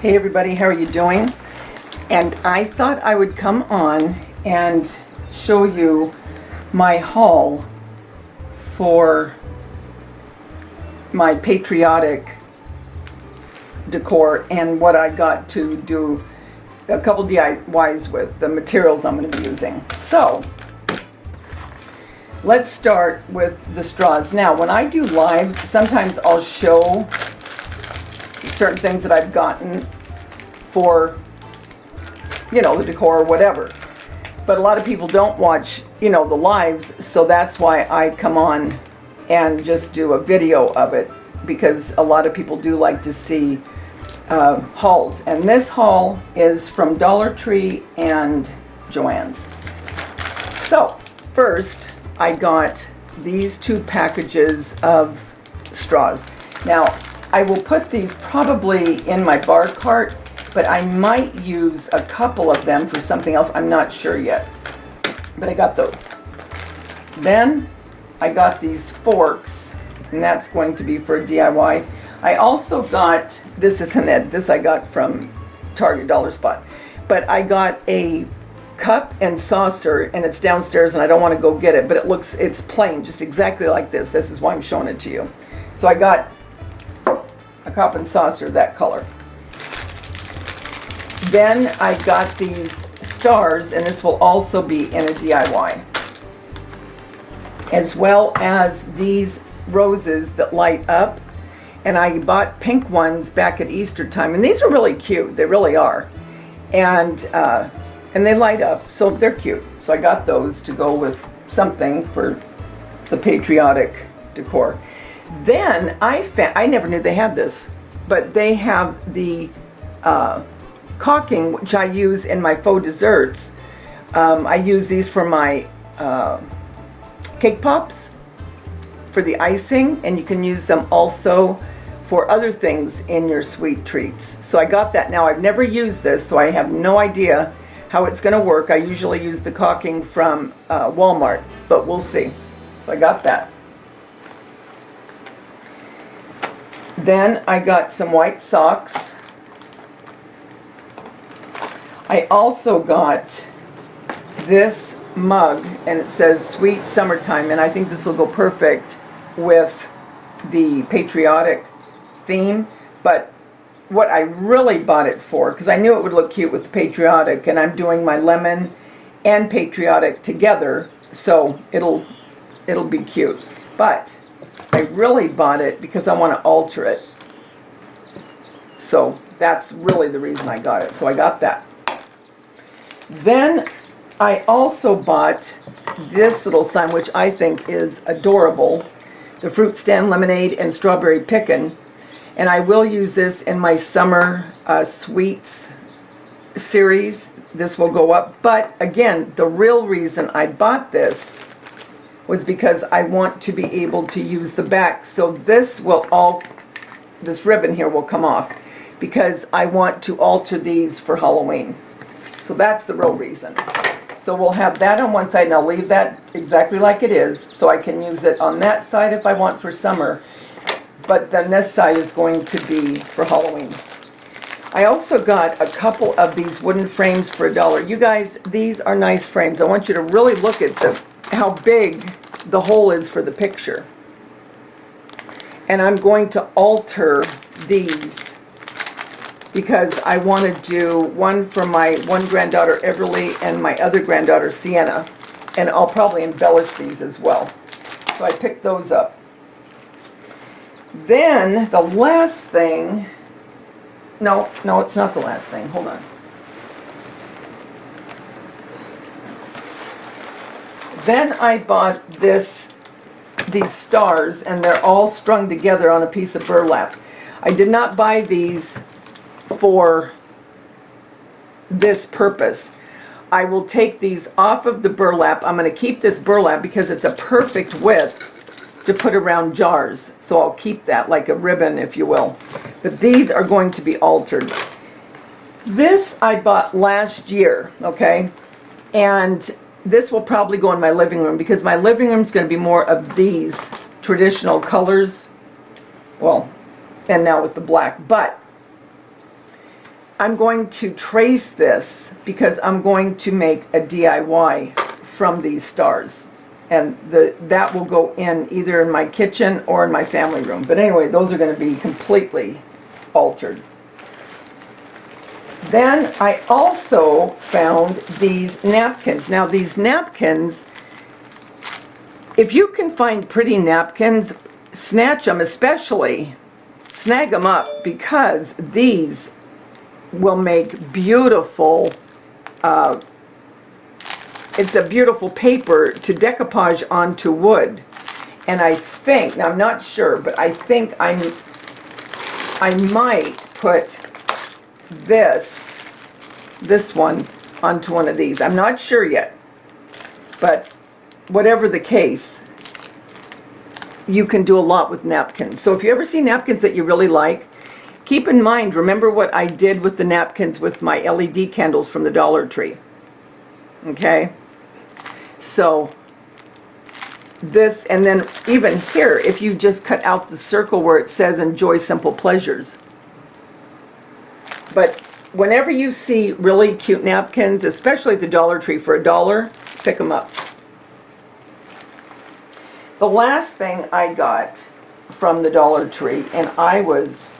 Hey everybody, how are you doing? And I thought I would come on and show you my haul for my Patriotic decor and what I got to do a couple DIYs with, the materials I'm going to be using. So, let's start with the straws. Now, when I do lives, sometimes I'll show certain things that I've gotten for, you know, the decor or whatever. But a lot of people don't watch, you know, the lives, so that's why I come on and just do a video of it, because a lot of people do like to see hauls. And this haul is from Dollar Tree and Joann's. So, first, I got these two packages of straws. Now, I will put these probably in my bar cart, but I might use a couple of them for something else. I'm not sure yet. But I got those. Then I got these forks, and that's going to be for a DIY. I also got, this isn't it, this I got from Target Dollar Spot. But I got a cup and saucer, and it's downstairs, and I don't want to go get it, but it's plain, just exactly like this. This is why I'm showing it to you. So I got a cup and saucer, that color. Then I got these stars, and this will also be in a DIY. As well as these roses that light up. And I bought pink ones back at Easter time, and these are really cute. They really are. And they light up, so they're cute. So I got those to go with something for the Patriotic decor. Then I never knew they had this, but they have the caulking, which I use in my faux desserts. I use these for my cake pops, for the icing, and you can use them also for other things in your sweet treats. So I got that. Now, I've never used this, so I have no idea how it's going to work. I usually use the caulking from Walmart, but we'll see. So I got that. Then I got some white socks. I also got this mug, and it says Sweet Summertime, and I think this will go perfect with the Patriotic theme. But what I really bought it for, because I knew it would look cute with the Patriotic, and I'm doing my lemon and Patriotic together, so it'll be cute. But I really bought it because I want to alter it. So that's really the reason I got it. So I got that. Then I also bought this little sign, which I think is adorable. The Fruit Stand Lemonade and Strawberry Pickin'. And I will use this in my summer sweets series. This will go up. But again, the real reason I bought this was because I want to be able to use the back. So this ribbon here will come off, because I want to alter these for Halloween. So that's the real reason. So we'll have that on one side, and I'll leave that exactly like it is, so I can use it on that side if I want for summer. But then this side is going to be for Halloween. I also got a couple of these wooden frames for $1. You guys, these are nice frames. I want you to really look at how big the hole is for the picture. And I'm going to alter these, because I want to do one for my one granddaughter Everly and my other granddaughter Sienna, and I'll probably embellish these as well. So I picked those up. Then the last thing, no, it's not the last thing, hold on. Then I bought these stars, and they're all strung together on a piece of burlap. I did not buy these for this purpose. I will take these off of the burlap. I'm going to keep this burlap because it's a perfect width to put around jars. So I'll keep that like a ribbon, if you will. But these are going to be altered. This I bought last year, okay? And this will probably go in my living room, because my living room is going to be more of these traditional colors. Well, and now with the black. But I'm going to trace this because I'm going to make a DIY from these stars. And that will go in either in my kitchen or in my family room. But anyway, those are going to be completely altered. Then I also found these napkins. Now these napkins, if you can find pretty napkins, snatch them, especially snag them up, because these will make beautiful, it's a beautiful paper to decoupage onto wood. And I think, now I'm not sure, but I think I might put this one onto one of these. I'm not sure yet, but whatever the case, you can do a lot with napkins. So if you ever see napkins that you really like, keep in mind, remember what I did with the napkins with my LED candles from the Dollar Tree. Okay? So this, and then even here, if you just cut out the circle where it says enjoy simple pleasures. But whenever you see really cute napkins, especially at the Dollar Tree for $1, pick them up. The last thing I got from the Dollar Tree, and I was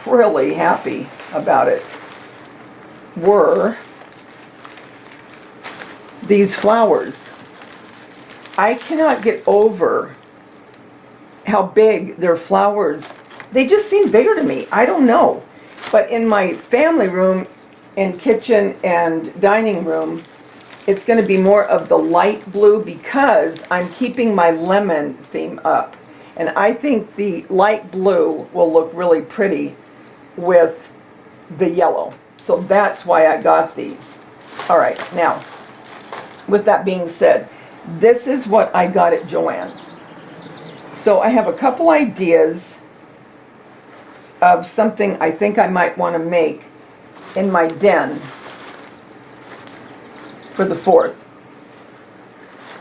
really happy about it, were these flowers. I cannot get over how big their flowers, they just seem bigger to me. I don't know. But in my family room and kitchen and dining room, it's going to be more of the light blue because I'm keeping my lemon theme up. And I think the light blue will look really pretty with the yellow. So that's why I got these. All right, now, with that being said, this is what I got at Joann's. So I have a couple ideas of something I think I might want to make in my den for the 4th.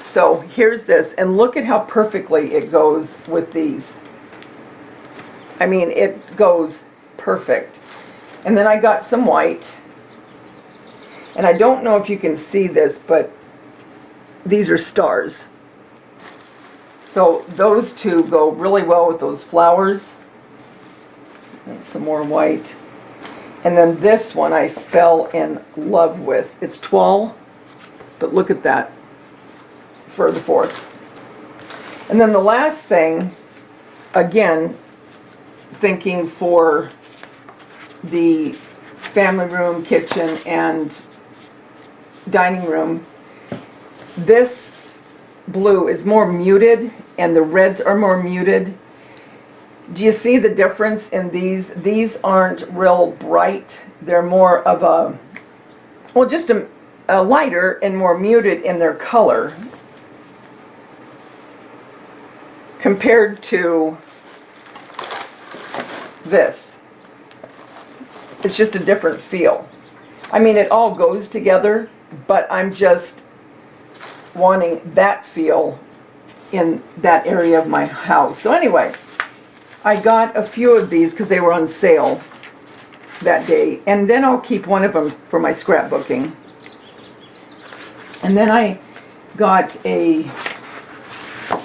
So here's this, and look at how perfectly it goes with these. I mean, it goes perfect. And then I got some white, and I don't know if you can see this, but these are stars. So those two go really well with those flowers. And some more white. And then this one I fell in love with. It's tall, but look at that for the 4th. And then the last thing, again, thinking for the family room, kitchen, and dining room, this blue is more muted and the reds are more muted. Do you see the difference in these? These aren't real bright. They're more of a, well, just a lighter and more muted in their color compared to this. It's just a different feel. I mean, it all goes together, but I'm just wanting that feel in that area of my house. So anyway, I got a few of these because they were on sale that day, and then I'll keep one of them for my scrapbooking. And then I got a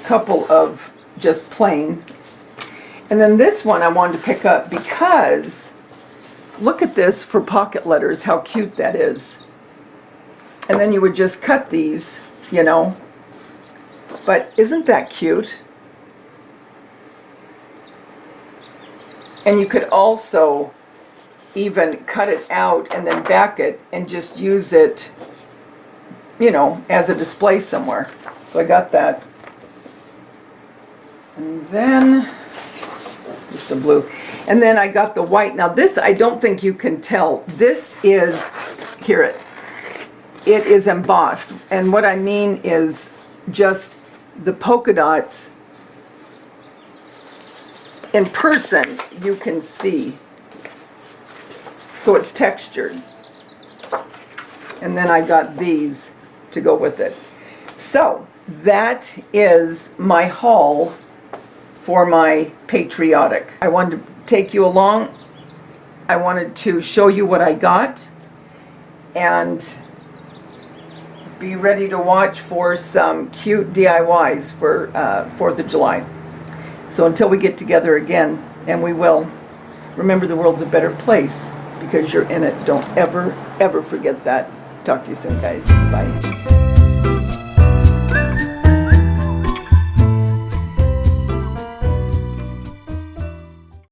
couple of just plain, and then this one I wanted to pick up because look at this for pocket letters, how cute that is. And then you would just cut these, you know, but isn't that cute? And you could also even cut it out and then back it and just use it, you know, as a display somewhere. So I got that. And then just a blue. And then I got the white. Now this, I don't think you can tell. This is, hear it. It is embossed. And what I mean is just the polka dots. In person, you can see. So it's textured. And then I got these to go with it. So that is my haul for my Patriotic. I wanted to take you along. I wanted to show you what I got and be ready to watch for some cute DIYs for 4th of July. So until we get together again, and we will, remember the world's a better place because you're in it. Don't ever, ever forget that. Talk to you soon, guys. Bye.